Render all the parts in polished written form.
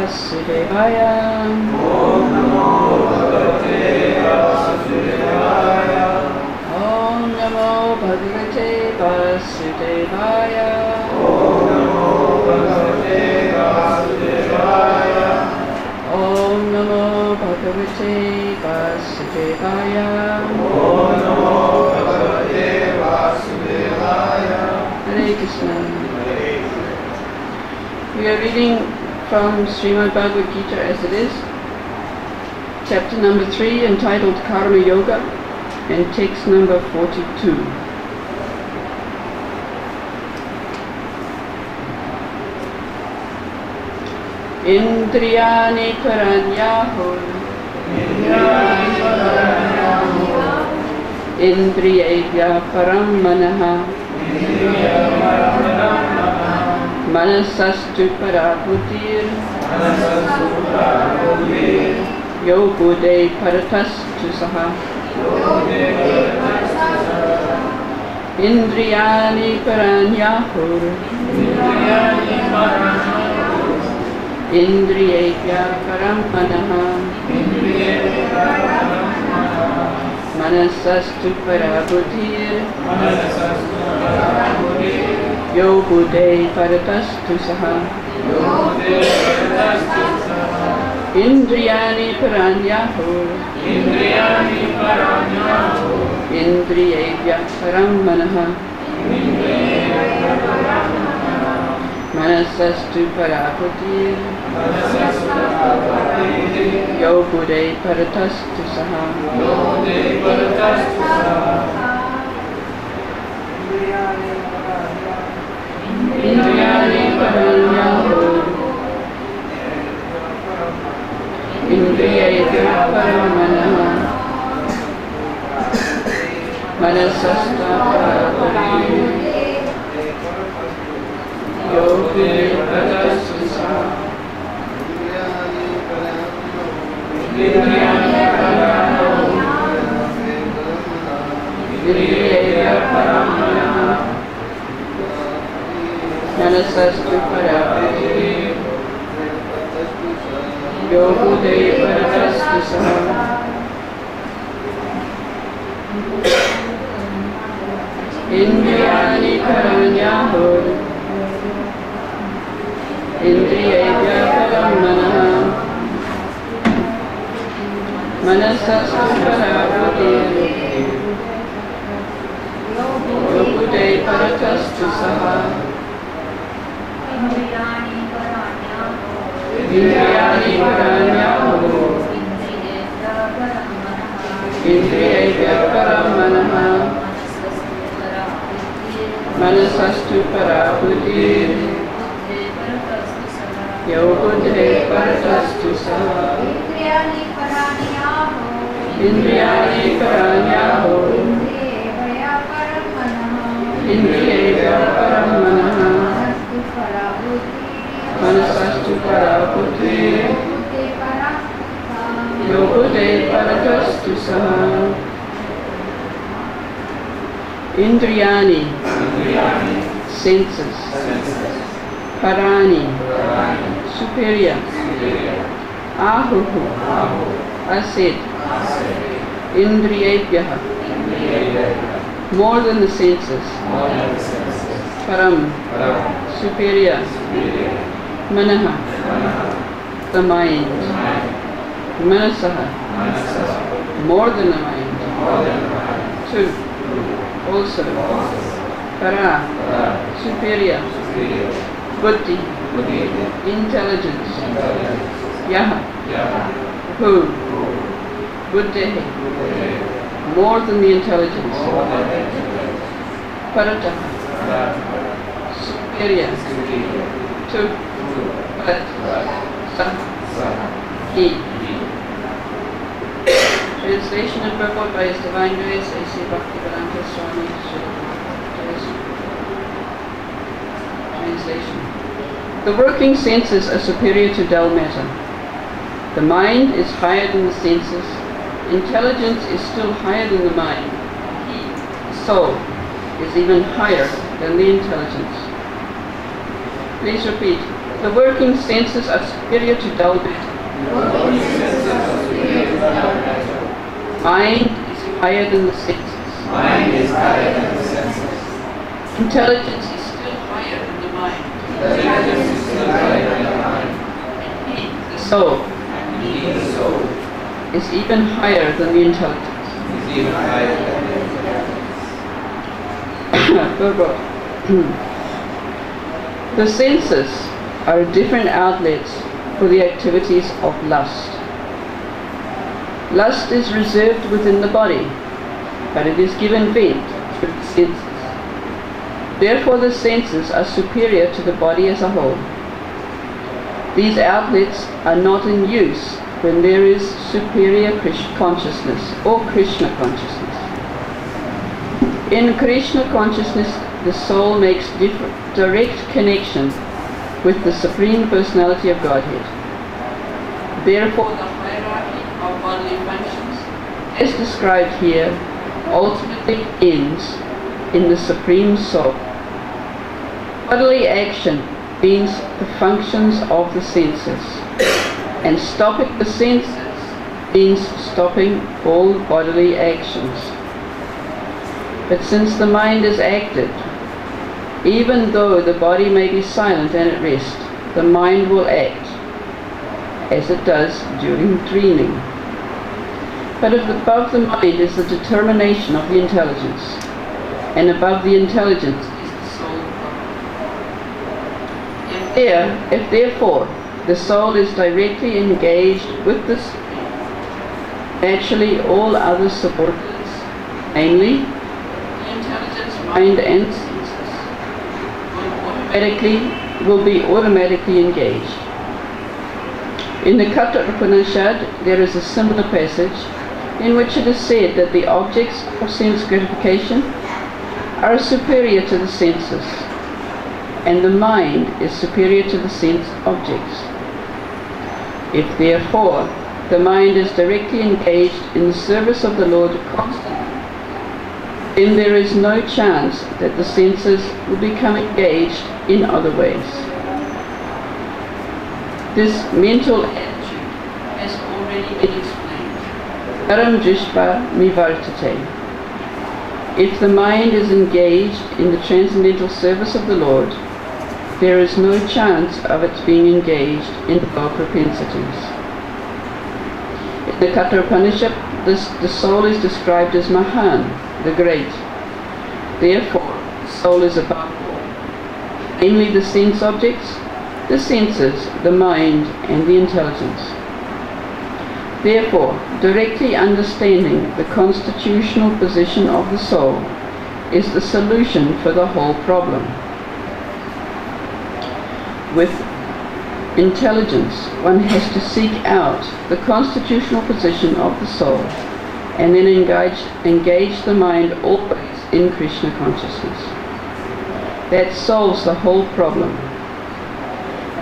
Vasudevaya. Om Namo Bhagavate Vasudevaya. Om Namo Bhagavate Vasudevaya. Om Namo Bhagavate Vasudevaya. Om Namo Bhagavate Vasudevaya. Om Namo Bhagavate Vasudevaya. Hare Krishna. We are reading from Srimad Bhagavad Gita as it is, chapter number 3 entitled Karma Yoga, and text number 42. Indriyani paranyahur Indriyevya param manaha Manasastu parabutir Yo bude paratastu saha Indriyani paranyahur Indriyevya param manaha Manasastu parabutir Yo bude paratastu saha Indriyani paranyahur Indriyevya param manaha Manasastu parabutir Yo bude paratastu saha Indriyani paranyahur Indriyevya param manaha Manasastu parabutir Yo bude paratastu saha Indriyevya param manaha Manasastu parabutir Yo bude paratastu saha Indriyani paranyahur Indriyevya param manaha Manasastu parabutir Yo bude paratastu saha Indriyani paranyahur Indriyevya param manaha Manasastu parabutir Yo bude paratastu saha Indriyani paranyahur Indriyevya param manaha Manasastu parabutir Yo bude paratastu saha Indriyani senses Parani superior Ahuhu acid Indriyevyaha more than the senses Param superior Manaha the mind Manasaha more than the mind two also Para superior Buddhi intelligence Yaha who Buddhi more than the intelligence Parataha superior to Parat He. Translation and purport by His Divine Grace A.C. Bhaktivedanta Swami Translation. The working senses are superior to dull matter. The mind is higher than the senses. Intelligence is still higher than the mind. The soul is even higher than the intelligence. Please repeat. The working senses are superior to dull matter. Mind is higher than the senses. Mind is higher than the senses. Intelligence is still higher than the mind. Intelligence is still higher than the mind. And he, the soul, He, the soul, is even higher than the intelligence. is even higher than the intelligence. The senses are different outlets for the activities of lust. Lust is reserved within the body, but it is given vent through the senses. Therefore the senses are superior to the body as a whole. These outlets are not in use when there is superior consciousness or Krishna consciousness. In Krishna consciousness, the soul makes direct connection with the Supreme Personality of Godhead. Therefore, the hierarchy of bodily functions, as described here, ultimately ends in the Supreme Soul. Bodily action means the functions of the senses, and stopping the senses means stopping all bodily actions. But since the mind is active, even though the body may be silent and at rest, the mind will act, as it does during dreaming. But above the mind is the determination of the intelligence, and above the intelligence is the soul. If therefore the soul is directly engaged with the Supreme, naturally all other subordinates, namely the intelligence, mind and senses, will be automatically engaged. In the Katha Upanishad there is a similar passage in which it is said that the objects of sense gratification are superior to the senses, and the mind is superior to the sense objects. If therefore the mind is directly engaged in the service of the Lord constantly, then there is no chance that the senses will become engaged in other ways. This mental attitude has already been explained. Param drishpa nivartate. If the mind is engaged in the transcendental service of the Lord, there is no chance of its being engaged in low propensities. In the Katha Upanishad, the soul is described as Mahan, the great. Therefore, the soul is above all, namely the sense objects, the senses, the mind, and the intelligence. Therefore, directly understanding the constitutional position of the soul is the solution for the whole problem. With intelligence, one has to seek out the constitutional position of the soul and then engage the mind always in Krishna consciousness. That solves the whole problem.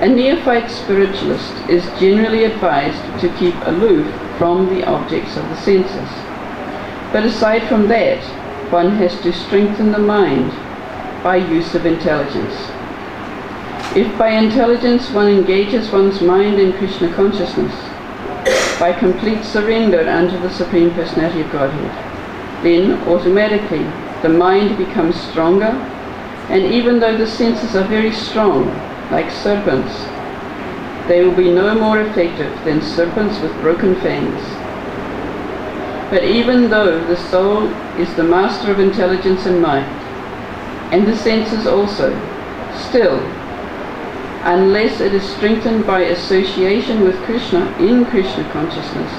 A neophyte spiritualist is generally advised to keep aloof from the objects of the senses. But aside from that, one has to strengthen the mind by use of intelligence. If by intelligence one engages one's mind in Krishna consciousness, by complete surrender unto the Supreme Personality of Godhead, then automatically the mind becomes stronger, and even though the senses are very strong, like serpents, they will be no more effective than serpents with broken fangs. But even though the soul is the master of intelligence and mind, and the senses also, still, unless it is strengthened by association with Krishna in Krishna consciousness,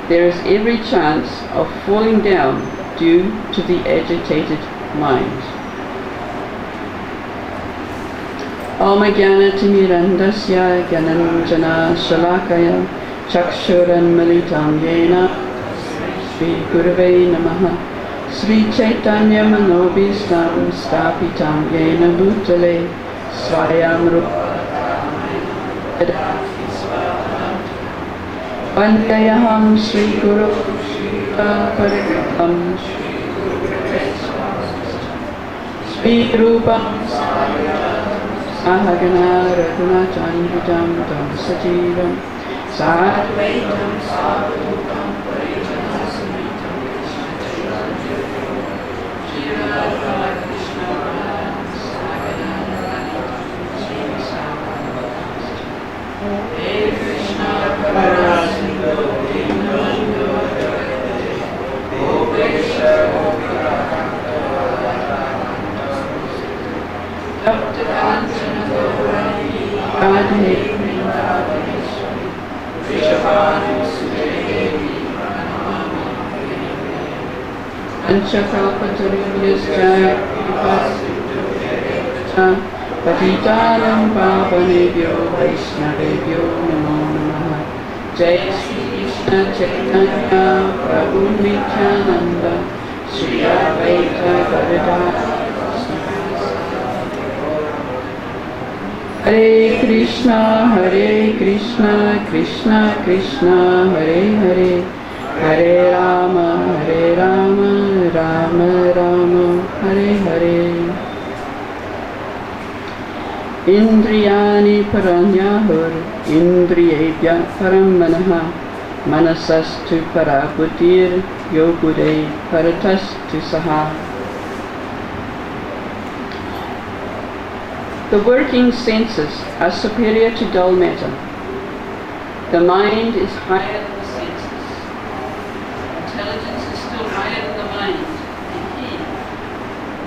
there is every chance of falling down due to the agitated mind. Om Jnana-timirandasya Jnananjana Shalakaya Chakshuran Militam Yena Sri Gurave Namaha Sri Chaitanya Manobhistam Stapitam Yena Bhutale Swayam Rupa Vandayaham Sri Guru Parikam Sri Rupam Sahagana Raguna Chandritam Tam Sajivam Sadvaitam Savadutam Parijana Samitam Shri Krishna Sagana Lalitam Shri Savadam Hey Krishna Parasindhu Dinando Jagate Gopesha Gopikanta Dr. Kancana Gaurani Radhe Vrindavaneshwari Vrishabhanu Sudevi Pranamami Panchakalpatarubhyascha Vipasindhu Patitanam Pavanebhyo Vaishnavebhyo Namo Namaha Jai Shri Krishna Chaitanya Prabhu Nityananda Shri Advaita Gadadhara Hare Krishna, Krishna Krishna, Hare Hare, Hare Rama, Rama Rama, Hare Hare. Indriyani paranyahur, indriyebhya param manaha, manasastu parabuddhir, yobuddhe paratastu saha. The working senses are superior to dull matter. The mind is higher than the senses. Intelligence is still higher than the mind. And he,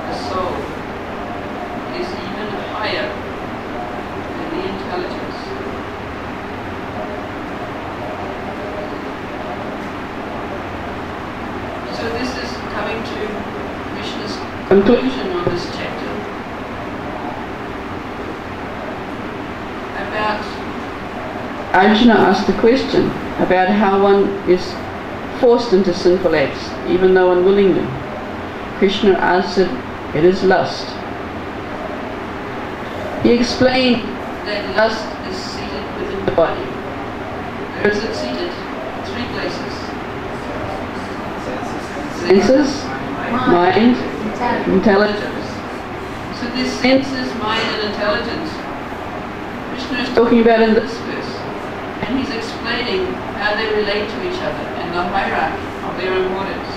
the soul, is even higher than the intelligence. So this is coming to Krishna's conclusion on this chapter. Arjuna asked the question about how one is forced into sinful acts, even though unwillingly. Krishna answered, it is lust. He explained that lust is seated within the body. Where is it seated? 3 places. Senses, mind, intelligence. So this senses, mind and intelligence, Krishna is talking about in this verse. And he's explaining how they relate to each other and the hierarchy of their importance.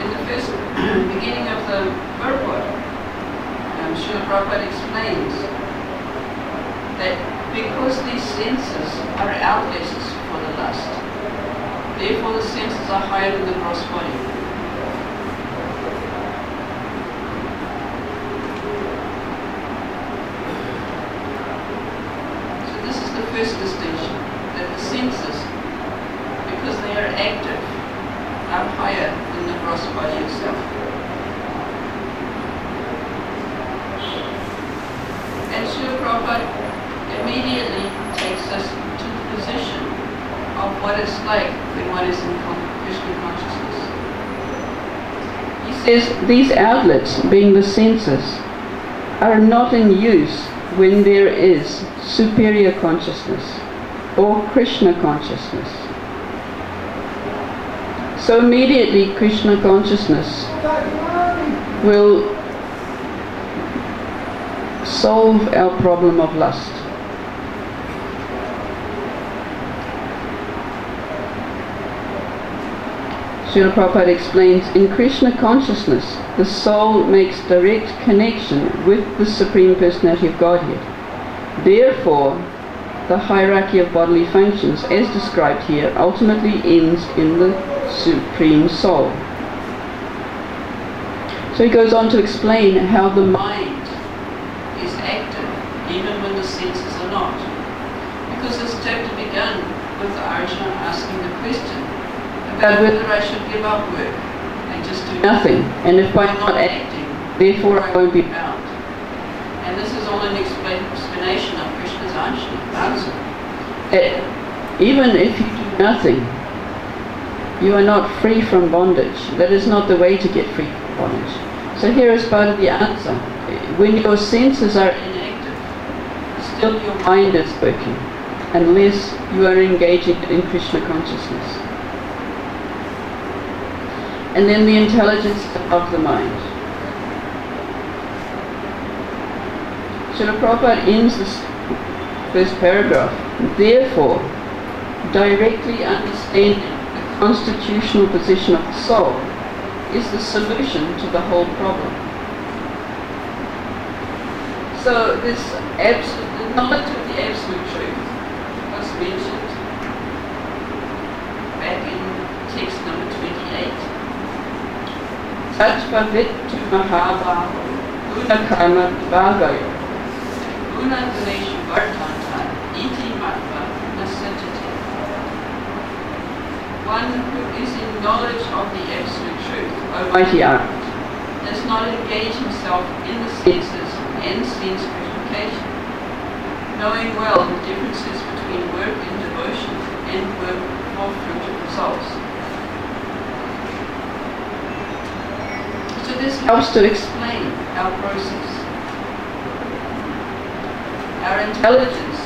In the first beginning of the purport, Srila Prabhupada explains that because these senses are outlets for the lust, therefore the senses are higher than the gross body. First distinction, that the senses, because they are active, are higher than the gross body itself. And Srila Prabhupada immediately takes us to the position of what it's like when one is in Krishna consciousness. He says these outlets, being the senses, are not in use when there is superior consciousness or Krishna consciousness. So immediately Krishna consciousness will solve our problem of lust. Srila Prabhupada explains, in Krishna consciousness, the soul makes direct connection with the Supreme Personality of Godhead. Therefore, the hierarchy of bodily functions, as described here, ultimately ends in the Supreme Soul. So he goes on to explain how the mind is active even when the senses are not. Because this chapter began with Arjuna asking the question about whether I should give up work and just do nothing, and if by not acting, therefore I won't be bound. And this is all an explanation of Krishna's answer. That even if you do nothing, you are not free from bondage. That is not the way to get free from bondage. So here is part of the answer. When your senses are inactive, still your mind is working, unless you are engaging in Krishna consciousness. And then the intelligence of the mind. Srila Prabhupada ends this first paragraph. Therefore, directly understanding the constitutional position of the soul is the solution to the whole problem. So this absolute knowledge of the absolute truth was mentioned back in text number 28. Tajpavit tu mahabhaho guna karma bhagayo guna ganeshu vartanta iti matva nasajate. One who is in knowledge of the absolute truth, O mighty Arhat, does not engage himself in the senses and sense gratification, knowing well the differences between work in devotion and work for fruitive results. So this helps to explain our process. Our intelligence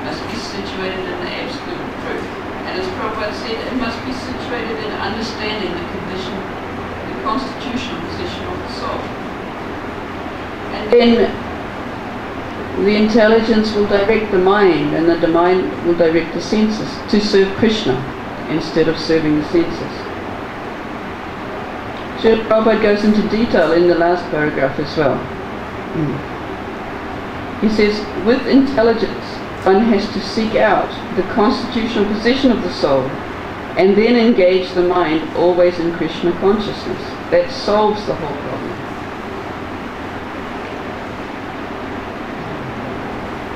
must be situated in the absolute truth. And as Prabhupada said, it must be situated in understanding the condition, the constitutional position of the soul. And then the intelligence will direct the mind, and the mind will direct the senses to serve Krishna instead of serving the senses. Srila Prabhupada goes into detail in the last paragraph as well. He says, with intelligence, one has to seek out the constitutional position of the soul and then engage the mind always in Krishna consciousness. That solves the whole problem.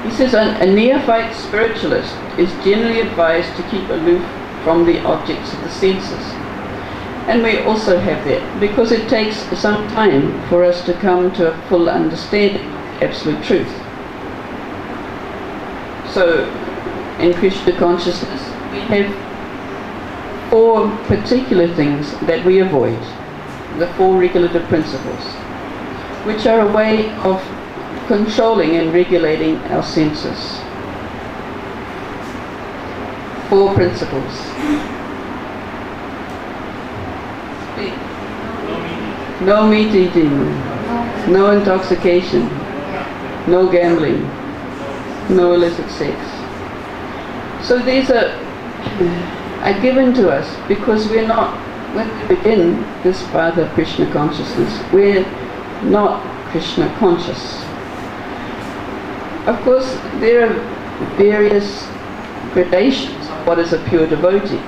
He says a neophyte spiritualist is generally advised to keep aloof from the objects of the senses. And we also have that, because it takes some time for us to come to a full understanding of absolute truth. So, in Krishna consciousness, we have 4 particular things that we avoid, the 4 regulative principles, which are a way of controlling and regulating our senses. 4 principles. Speak. No meat eating, no intoxication, no gambling, no illicit sex. So these are given to us because we're not, when we begin this path of Krishna consciousness, we're not Krishna conscious. Of course, there are various gradations of what is a pure devotee.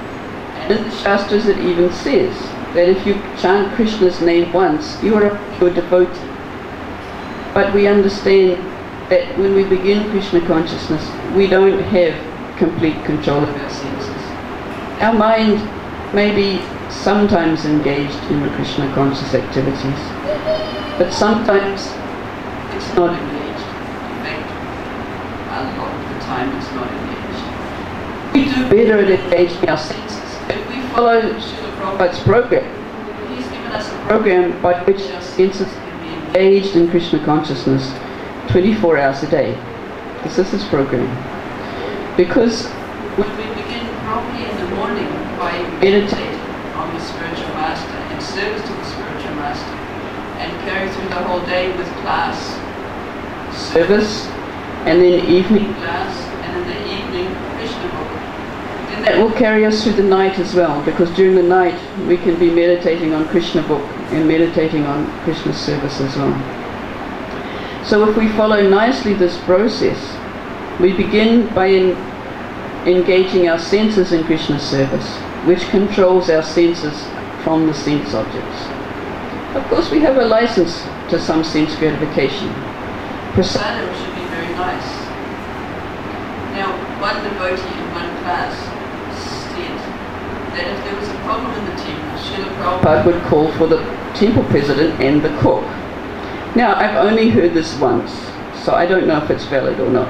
And in the Shastras it even says that if you chant Krishna's name once, you are a pure devotee. But we understand that when we begin Krishna consciousness, we don't have complete control of our senses. Our mind may be sometimes engaged in the Krishna conscious activities, but sometimes it's not engaged. In fact, a lot of the time it's not engaged. We do better at engaging our senses. If we follow Srila Prabhupada's program, he's given us a program by which our senses can be engaged in Krishna consciousness 24 hours a day. This is his program. Because when we begin properly in the morning by meditating on the spiritual master and service to the spiritual master, and carry through the whole day with class, service, and then evening class, and in the evening Krishna book, then that will carry us through the night as well, because during the night we can be meditating on Krishna book and meditating on Krishna's service as well. So if we follow nicely this process, we begin by engaging our senses in Krishna's service, which controls our senses from the sense objects. Of course, we have a license to some sense gratification. Prasadam should be very nice. Now, one devotee in one class said that if there was a problem in the temple, Srila Prabhupada would call for the temple president and the cook. Now, I've only heard this once, so I don't know if it's valid or not.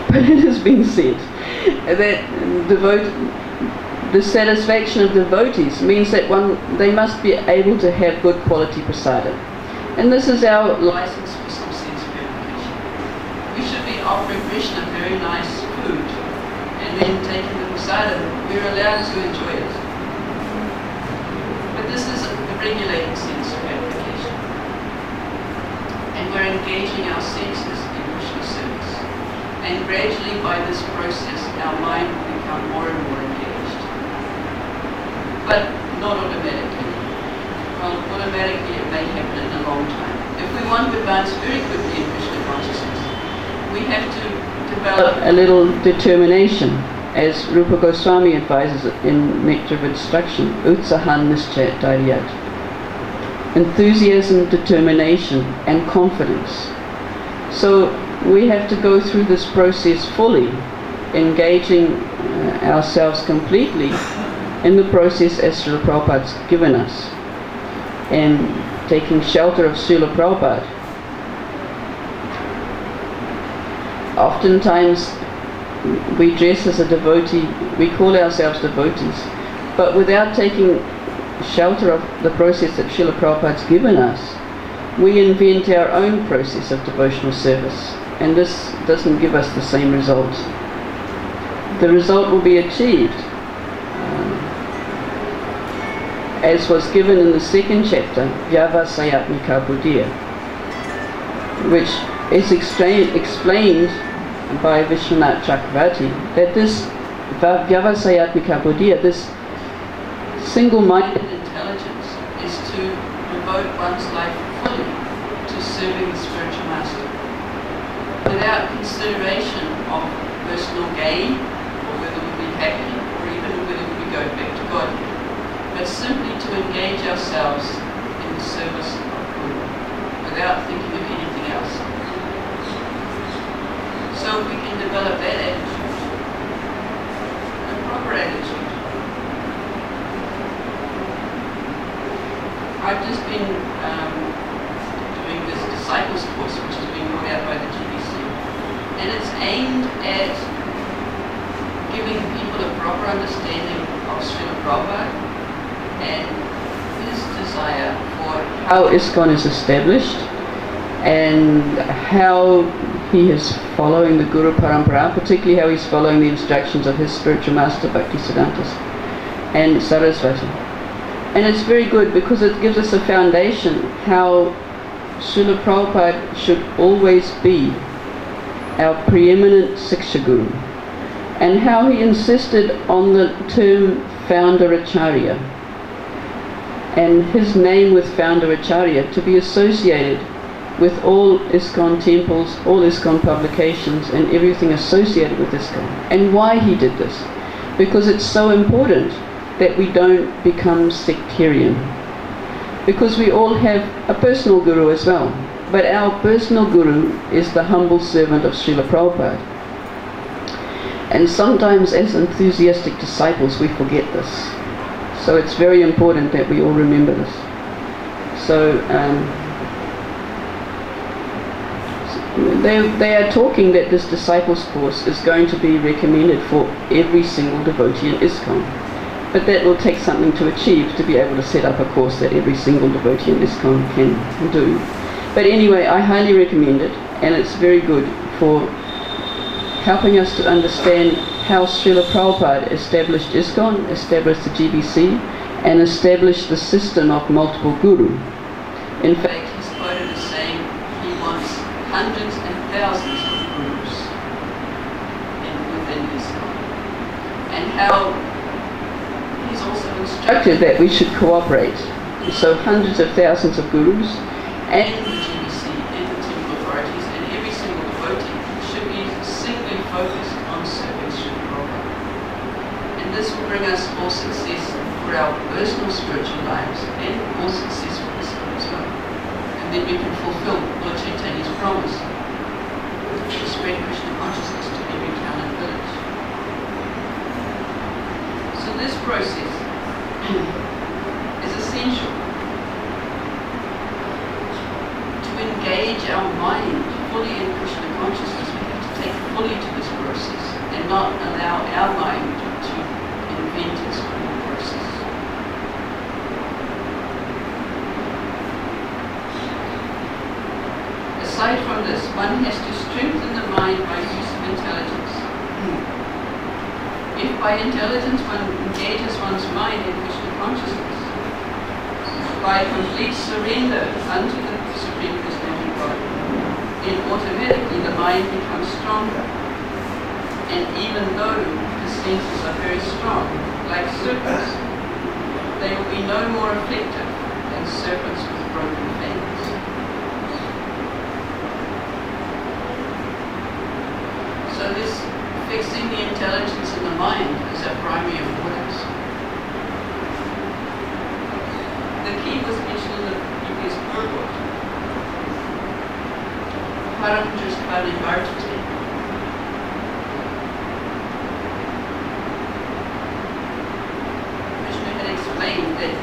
But it has been said that the satisfaction of devotees means that they must be able to have good quality prasadam. And this is our license for some sense gratification. We should be offering Krishna very nice food, and then taking the prasadam, we're allowed to enjoy it. But this is the regulating sense gratification. we're engaging our senses in Krishna service. And gradually by this process, our mind will become more and more engaged. But not automatically. Well, automatically it may happen in a long time. If we want to advance very quickly in Krishna consciousness, we have to develop a little determination, as Rupa Goswami advises in Nectar of Instruction, Utsahan Nischayat Dharyat. Enthusiasm, determination, and confidence. So we have to go through this process fully, engaging ourselves completely in the process as Srila Prabhupada's given us, and taking shelter of Srila Prabhupada. Oftentimes we dress as a devotee, we call ourselves devotees, but without taking shelter of the process that Srila Prabhupada's given us, we invent our own process of devotional service, and this doesn't give us the same result. The result will be achieved as was given in the second chapter, Vyavasayatmika Buddhiya, which is explained by Vishwanath Chakravarti, that this Vyavasayatmika Buddhiya, this single-minded intelligence, is to devote one's life fully to serving the spiritual master, without consideration of personal gain, or whether we'll be happy, or even whether we'll be going back to God, but simply to engage ourselves in the service of Guru, without thinking of anything else. So if we can develop that attitude, a proper attitude. I've just been doing this disciples course, which has been brought out by the GBC, and it's aimed at giving people a proper understanding of Srila Prabhupada and his desire for how ISKCON is established and how he is following the Guru Parampara, particularly how he's following the instructions of his spiritual master Bhaktisiddhanta and Sarasvati. And it's very good because it gives us a foundation how Srila Prabhupada should always be our preeminent Siksha Guru, and how he insisted on the term Founder Acharya, and his name with Founder Acharya to be associated with all ISKCON temples, all ISKCON publications, and everything associated with ISKCON. And why he did this? Because it's so important that we don't become sectarian. Because we all have a personal guru as well. But our personal guru is the humble servant of Srila Prabhupada. And sometimes as enthusiastic disciples we forget this. So it's very important that we all remember this. So they are talking that this disciples course is going to be recommended for every single devotee in ISKCON. But that will take something to achieve, to be able to set up a course that every single devotee in ISKCON can do. But anyway, I highly recommend it, and it's very good for helping us to understand how Srila Prabhupada established ISKCON, established the GBC, and established the system of multiple guru. In fact, he's quoted as saying he wants hundreds and thousands of gurus within ISKCON. And how he's also instructed that we should cooperate. So hundreds of thousands of gurus and the GBC and the temple authorities and every single devotee should be singly focused on serving Srila Prabhupada. And this will bring us all success for our personal spiritual lives and all success for ISKCON as well. And then we can fulfill Lord Chaitanya's promise to spread Krishna consciousness to every town and village. So this process is essential to engage our mind fully in Krishna consciousness. We have to take fully to this process and not allow our mind to invent its own process. Aside from this, one has to strengthen the mind by use of intelligence. If by intelligence one engages one's mind in Krishna consciousness, by complete surrender unto the Supreme Personality of God, then automatically the mind becomes stronger. And even though the senses are very strong, like serpents, they will be no more effective than serpents with broken fangs. So this fixing the intelligence in the mind is our primary importance. The key was mentioned in the previous report. Param just about environment. Explained that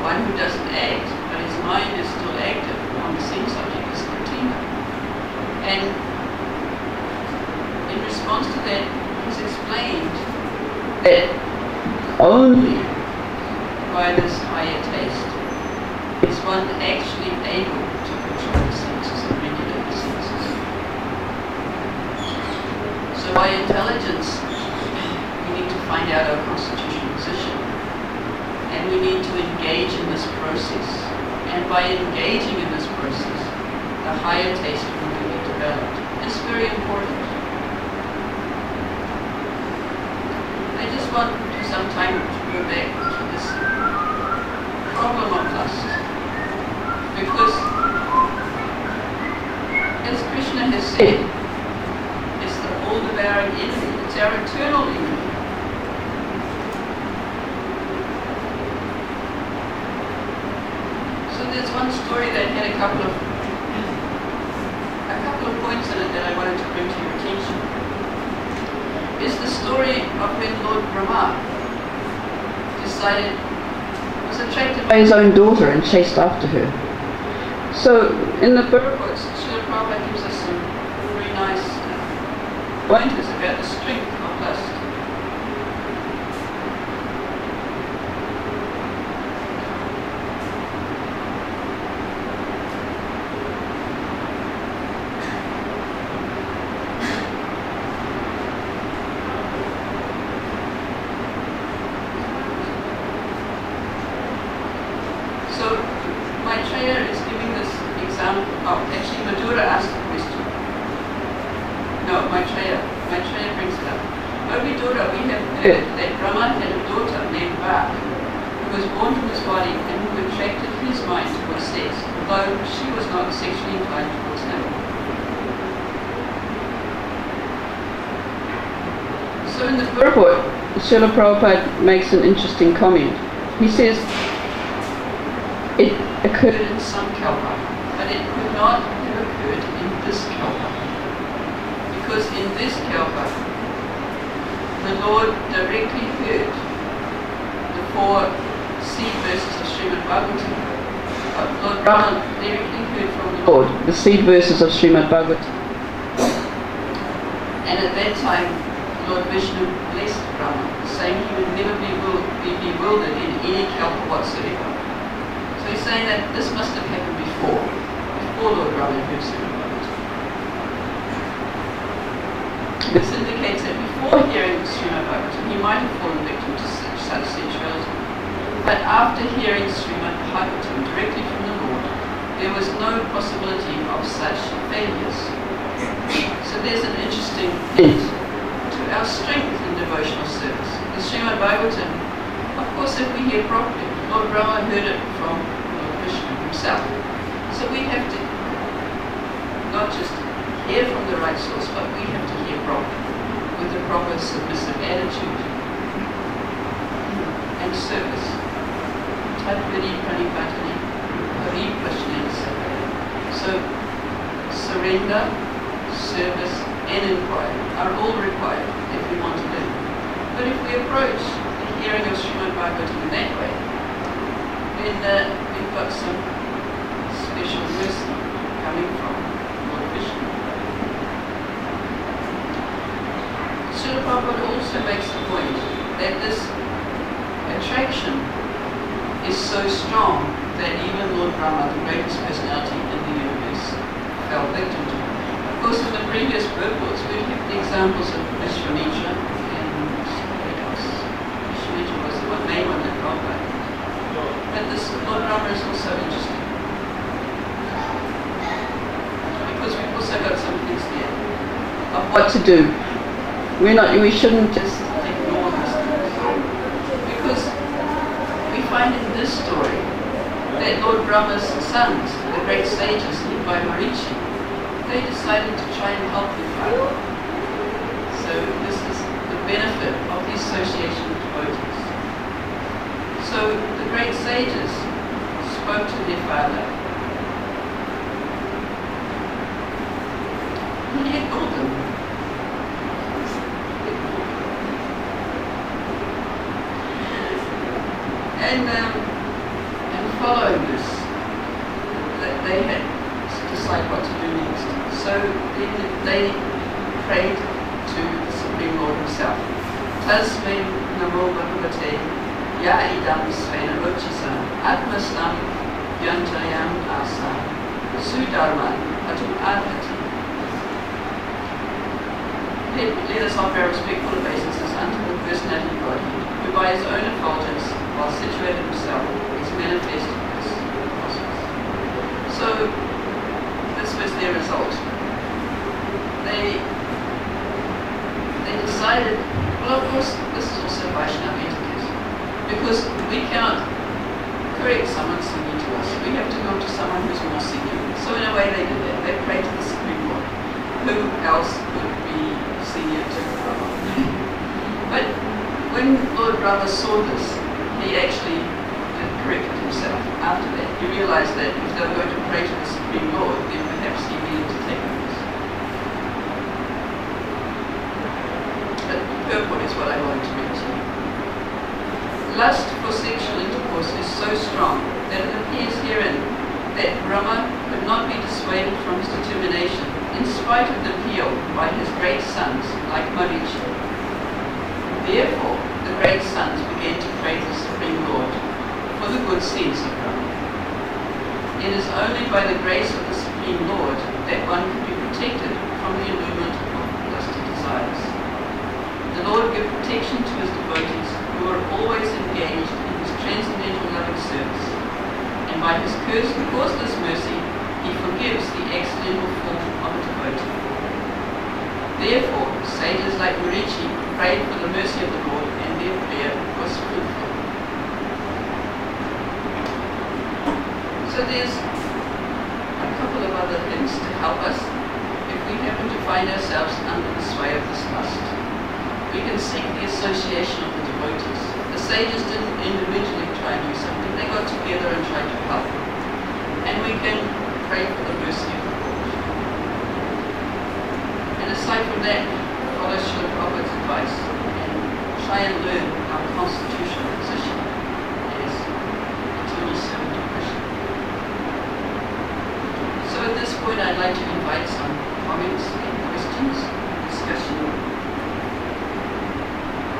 one who doesn't act, but his mind is still active on the sense object is Katina. And in response to that, he's explained that only by this higher taste is one actually able to control the senses and regulate the senses. So by intelligence, we need to find out our constitutional position, and we need to engage in this process. And by engaging in this process, the higher taste will be developed. It's very important. I just want to sometime go back to this problem of lust, because as Krishna has said, it's the all-devouring enemy. It's our eternal enemy. There's one story that had a couple of points in it that I wanted to bring to your attention. It's the story of when Lord Brahma was attracted by his own daughter and chased after her. So in the purports, Srila Prabhupada gives us some very nice pointers about the strength of lust. That Brahma had a daughter named Bak, who was born from his body and who attracted his mind towards sex, although she was not sexually inclined towards him. So in the purport, Srila Prabhupada makes an interesting comment. He says, it occurred in some kalpa, but it could not have occurred in this kalpa. Because in this kalpa, the Lord directly heard the 4 seed verses of Srimad Bhagavatam. Lord Brahma directly heard from the Lord the seed verses of Srimad Bhagavatam. And at that time, Lord Vishnu blessed Brahma, saying he would never be bewildered in any kalpa whatsoever. So he's saying that this must have happened before Lord Brahma heard Srimad Bhagavatam. This indicates that before hearing Srimad Bhagavatam, he might have fallen victim to such sensuality. But after hearing Srimad Bhagavatam directly from the Lord, there was no possibility of such failures. So there's an interesting hint to our strength in devotional service. The Srimad Bhagavatam, of course, if we hear properly, Lord Brahma heard it from Lord Vishnu himself. So we have to not just hear from the right source, but we have to hear properly, with the proper submissive attitude and service. Tadviri pranipatani, hari prashnena sabhaya. So surrender, service, and inquiry are all required if we want to learn. But if we approach the hearing of Srimad Bhagavatam in that way, then we've got some special mercy coming from Lord Vishnu. Srila Prabhupada also makes the point that this attraction is so strong that even Lord Brahma, the greatest personality in the universe, fell victim to it. Of course, in the previous purports, we have the examples of Vishwamitra and somebody else. Vishwamitra was the main one that Prabhupada. But this Lord Brahma is also interesting. what to do. We shouldn't just ignore these things. Because we find in this story that Lord Brahma's sons, the great sages led by Marichi, they decided to try and help their father. So this is the benefit of the association with devotees. So the great sages spoke to their father. He ignored them. And following this, they had to decide what to do next. So then they prayed to the Supreme Lord himself. Tasmai namo bhagavate ya idam svena rochisa atmastam yanjayam asa sudharman atum arhati. Let us offer our respectful obeisances unto the personality of Godhead, who by his own effulgence, while situated himself, is manifested as cosmos. So, this was their result. They decided, well, of course, this is also Vaishnava etiquette, because we cannot correct someone senior to us. We have to go to someone who's more senior. So in a way they did that. They prayed to the Supreme Lord. Who else would be senior to Brahma? But when Lord Brahma saw this, he actually corrected himself. After that, he realized that if they were going to pray to the Supreme Lord, then perhaps he needed to take notice. But the purport is what I wanted to read to you. Lust for sexual intercourse is so strong that it appears herein that Brahma could not be dissuaded from his determination in spite of the appeal by his great sons like Marichi. Therefore, the great sons began to pray to the Supreme Lord for the good sense of Brahma. It is only by the grace of the Supreme Lord that one can be protected from the allurement of lusty desires. The Lord give protection to his devotees who are always engaged in his transcendental loving service, and by his causeless mercy, he forgives the accidental form of a devotee. Therefore, sages like Marichi prayed for the mercy of the Lord, and their prayer was fruitful. So there's a couple of other things to help us if we happen to find ourselves under the sway of this lust. We can seek the association of the devotees. The sages didn't individually try and do something. They got together and tried to help. And we can pray for the mercy of the Lord. And aside from that, follow Srila Prabhupada's advice and try and learn our constitutional position as eternal servant of Krishna. So at this point, I'd like to invite some comments.